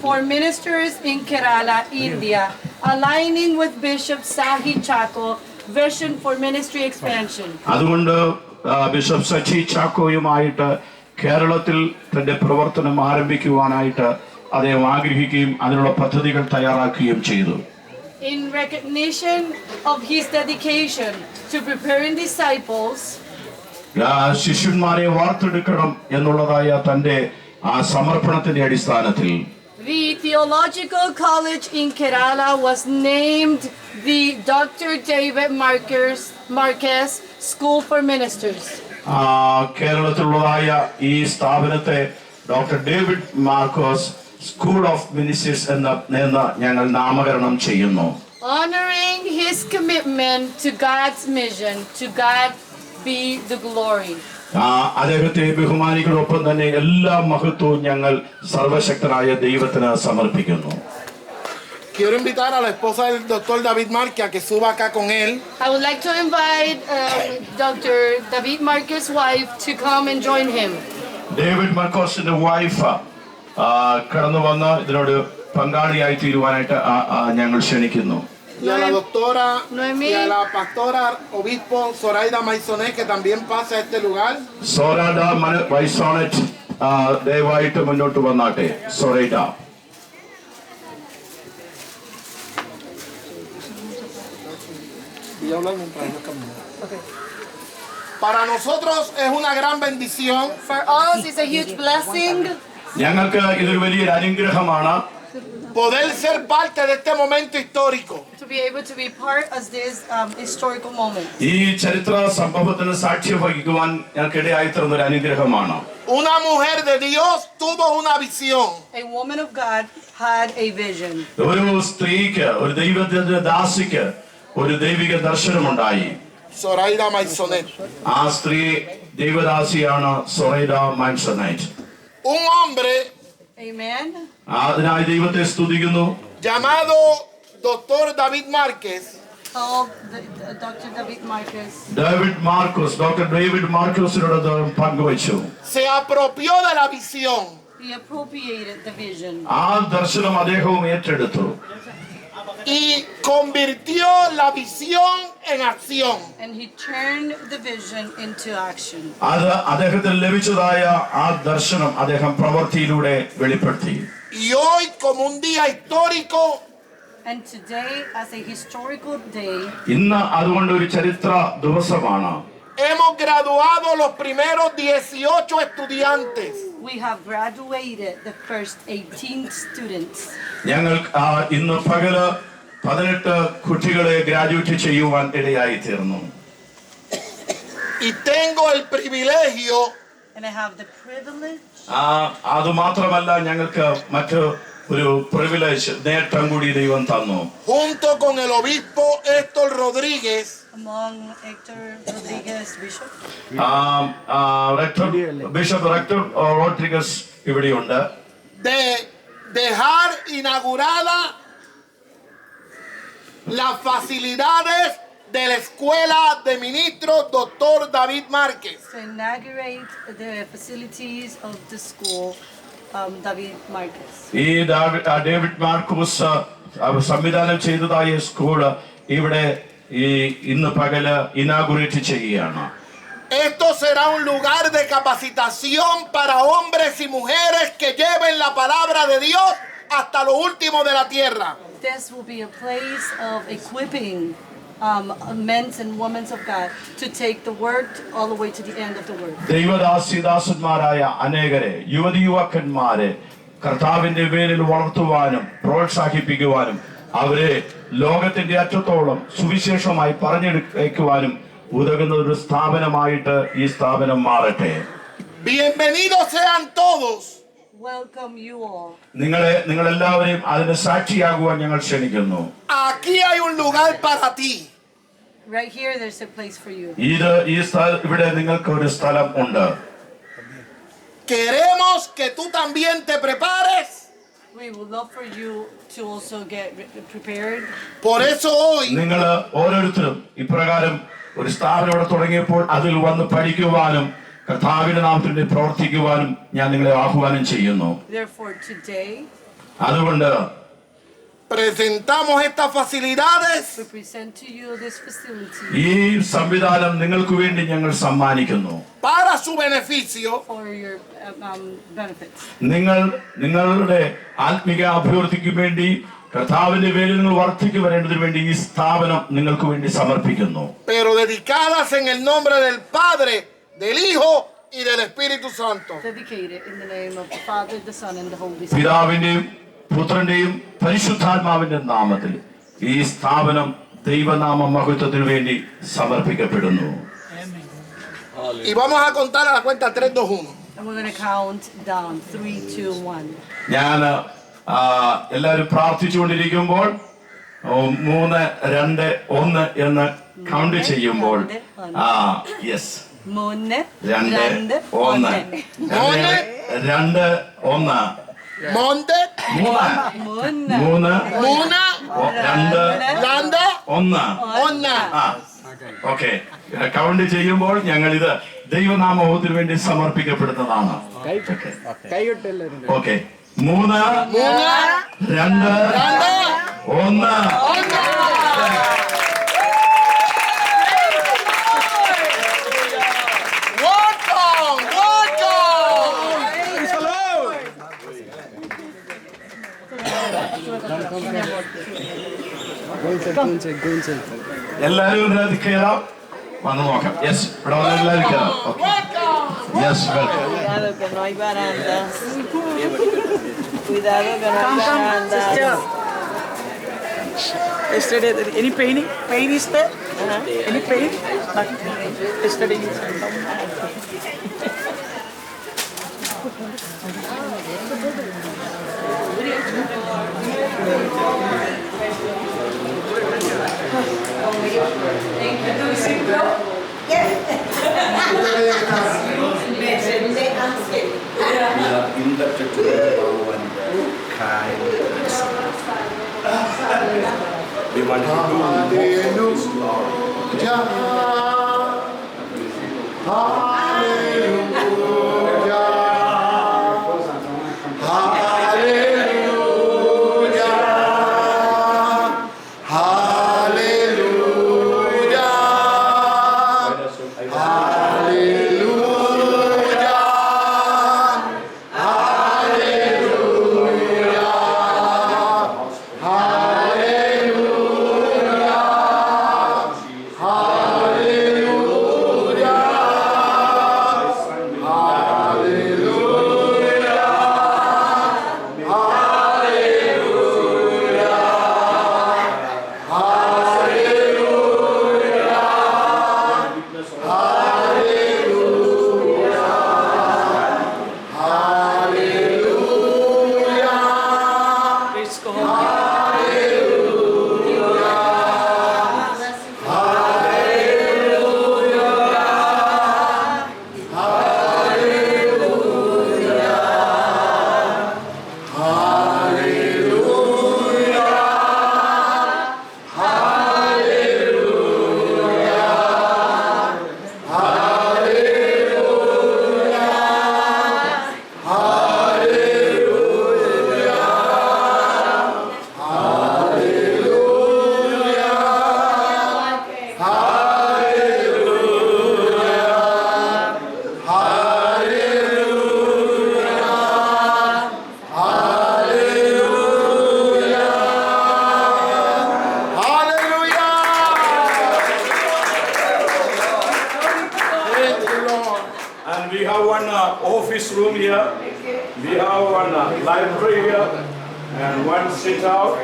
for ministers in Kerala, India, aligning with Bishop Sahi Chacko vision for ministry expansion. അതുകൊണ്ട് bishop Sachi ചാക്കോയുമായിട്ട് കേരളത്തിൽ തന്റെ പ്രവർത്തനം ആരംഭിക്കുവാനായിട്ട് അദ്ദേഹം ആഗ്രഹിക്കുകയും അതിനുള്ള പദ്ധതികൾ തയ്യാറാക്കുകയും ചെയ്തു. In recognition of his dedication to preparing disciples, ശിഷ്യന്മാരെ വാർത്തെടുക്കണം എന്നുള്ളതായ തന്റെ ആ സമർപ്പണത്തിന്റെ അടിസ്ഥാനത്തിൽ the Theological College in Kerala was named the Dr. David Marquez School for Ministers. കേരളത്തിലുള്ളതായ ഈ സ്ഥാപനത്തെ doctor David Marcos school of ministers എന്ന് ഞങ്ങൾ നാമകരണം ചെയ്യുന്നു. Honoring his commitment to God's mission, to God be the glory. അദ്ദേഹത്തെ ബഹുമാനികളൊപ്പം തന്നെ എല്ലാ മഹത്വവും ഞങ്ങൾ സർവശക്തനായ ദൈവത്തിന് സമർപ്പിക്കുന്നു. Quiero invitar a la esposa del doctor David Marquez a que suba acá con él. I would like to invite Dr. David Marquez's wife to come and join him. David മാർക്കോസിന്റെ wife കടന്നു വന്ന് ഇതിനോട് പങ്കാളിയായി തീരുവാനായിട്ട് ഞങ്ങൾ ക്ഷണിക്കുന്നു. Y a la doctora Noemí. y a la pastora obispo Zoraida Maisonet que también pasa a este lugar. സോറാഡ വൈസോണറ്റ് ദയവായിട്ട് മുന്നോട്ട് വന്നാട്ടെ. സോറൈഡ. Para nosotros es una gran bendición. For us, it's a huge blessing ഞങ്ങൾക്ക് ഇതൊരു വലിയൊരു അനുഗ്രഹമാണ് poder ser parte de este momento histórico. to be able to be part of this historical moment. ഈ ചരിത്ര സംഭവത്തിന് സാക്ഷ്യം വഹിക്കുവാൻ ഞങ്ങൾക്കിടയായി തീർന്ന ഒരു അനുഗ്രഹമാണ്. Una mujer de Dios tuvo una visión. A woman of God had a vision. ഒരു സ്ത്രീക്ക്, ഒരു ദൈവത്തിന്റെ ദാസിക്ക് ഒരു ദൈവിക ദർശനമുണ്ടായി. Zoraida Maisonet. ആ സ്ത്രീ ദൈവദാസിയാണ് സൊറൈഡ മൈസോണറ്റ്. Un hombre Amen. അതിനായി ദൈവത്തെ സ്തുതിക്കുന്നു. llamado doctor David Marquez Called Dr. David Marquez. David Marquez, doctor David മാർക്കോസിനോട് പങ്കുവച്ചു. se apropió de la visión. He appropriated the vision. ആ ദർശനം അദ്ദേഹവും ഏറ്റെടുത്തു. Y convirtió la visión en acción. And he turned the vision into action. അത് അദ്ദേഹത്തിന് ലഭിച്ചതായ ആ ദർശനം അദ്ദേഹം പ്രവൃത്തിയിലൂടെ വെളിപ്പെടുത്തി. Y hoy como un día histórico And today, as a historical day, ഇന്ന് അതുകൊണ്ട് ഒരു ചരിത്ര ദിവസമാണ്. hemos graduado los primeros 18 estudiantes. we have graduated the first 18 students. ഞങ്ങൾ ഇന്ന് പകല് 18 കുട്ടികളെ ഗ്രാജുവേറ്റ് ചെയ്യുവാൻ ഇടയായി തീർന്നു. Y tengo el privilegio And I have the privilege അത് മാത്രമല്ല ഞങ്ങൾക്ക് മറ്റു ഒരു പ്രിവിലേജ് നേട്ടം കൂടി ദൈവം തന്നു. junto con el obispo Héctor Rodríguez among Hector Rodriguez Bishop. Bishop Hector Rodriguez ഇവിടെയുണ്ട്. de dejar inaugurada las facilidades de la Escuela de Ministros Dr. David Marquez. To inaugurate the facilities of the school, David Marquez. ഈ David Markose സംവിധാനം ചെയ്തതായ school ഇവിടെ ഇന്ന് പകല് inaugurate ചെയ്യുകയാണ്. Esto será un lugar de capacitación para hombres y mujeres que lleven la palabra de Dios hasta lo último de la tierra. This will be a place of equipping men and women of God to take the word all the way to the end of the word. ദൈവദാസിദാസന്മാരായ അനേകരെ, യുവതിയുവാക്കന്മാരെ കർത്താവിന്റെ പേരിൽ വളർത്തുവാനും പ്രോത്സാഹിപ്പിക്കുവാനും അവരെ ലോകത്തിന്റെ അറ്റത്തോളം സുവിശേഷമായി പറഞ്ഞെടുക്കുവാനും ഉതകുന്ന ഒരു സ്ഥാപനമായിട്ട് ഈ സ്ഥാപനം മാറട്ടെ. Bienvenidos sean todos. Welcome you all. നിങ്ങളെല്ലാവരെയും അതിന് സാക്ഷിയാകുവാൻ ഞങ്ങൾ ക്ഷണിക്കുന്നു. Aquí hay un lugar para ti. Right here, there's a place for you. ഇവിടെ നിങ്ങൾക്ക് ഒരു സ്ഥലം ഉണ്ട്. Queremos que tú también te prepares. We would love for you to also get prepared. Por eso hoy നിങ്ങൾ ഓരോരുത്തരും ഇപ്രകാരം ഒരു സ്ഥാപനം ഇവിടെ തുടങ്ങിയപ്പോൾ അതിൽ വന്ന് പഠിക്കുവാനും കർത്താവിന്റെ നാമത്തിൽ പ്രവർത്തിക്കുവാനും ഞാൻ നിങ്ങളെ ആഹ്വാനം ചെയ്യുന്നു. Therefore, today അതുകൊണ്ട് presentamos estas facilidades We present to you this facility ഈ സംവിധാനം നിങ്ങൾക്ക് വേണ്ടി ഞങ്ങൾ സമ്മാനിക്കുന്നു. para su beneficio, for your benefits. നിങ്ങളുടെ ആത്മീയ അഭിവൃദ്ധിക്ക് വേണ്ടി കർത്താവിന്റെ പേരിൽ നിങ്ങൾ വർദ്ധിച്ചു വരേണ്ടതിന് വേണ്ടി ഈ സ്ഥാപനം നിങ്ങൾക്ക് വേണ്ടി സമർപ്പിക്കുന്നു. pero dedicadas en el nombre del Padre, del Hijo y del Espíritu Santo. Dedicated in the name of the Father, the Son, and the Holy Spirit. പിതാവിന്റെയും പുത്രന്റെയും പരിശുദ്ധാത്മാവിന്റെ നാമത്തിൽ ഈ സ്ഥാപനം ദൈവനാമ മഹത്വത്തിന് വേണ്ടി സമർപ്പിക്കപ്പെടുന്നു. Y vamos a contar a la cuenta 3, 2, 1. And we're going to count down 3, 2, 1. ഞാൻ എല്ലാവരും പ്രാർത്ഥിച്ചുകൊണ്ടിരിക്കുമ്പോൾ 3, 2, 1 എന്ന് കൗണ്ട് ചെയ്യുമ്പോൾ yes 3, 2, 1 2, 1 Monte, 3, 1, 2, Landa, 1 Onna. Okay count ചെയ്യുമ്പോൾ ഞങ്ങൾ ഇത് ദൈവനാമത്തിന് വേണ്ടി സമർപ്പിക്കപ്പെടുന്നതാണ്. ഓക്കെ 3, 2, 1 എല്ലാവരും ഇതിനകത്ത് കയറാം, വന്ന് നോക്കാം. യെസ്, ഇവിടെ വന്ന് എല്ലാവരും കയറാം. Yes, welcome. Cuidado que no hay barandas. Cuidado que no hay barandas. Yesterday, any pain? Pain is there? Any pain? But yesterday you said no. Indebted to the and kind. We want to do more for this Lord. And we have one office room here. We have one library here and one sit out.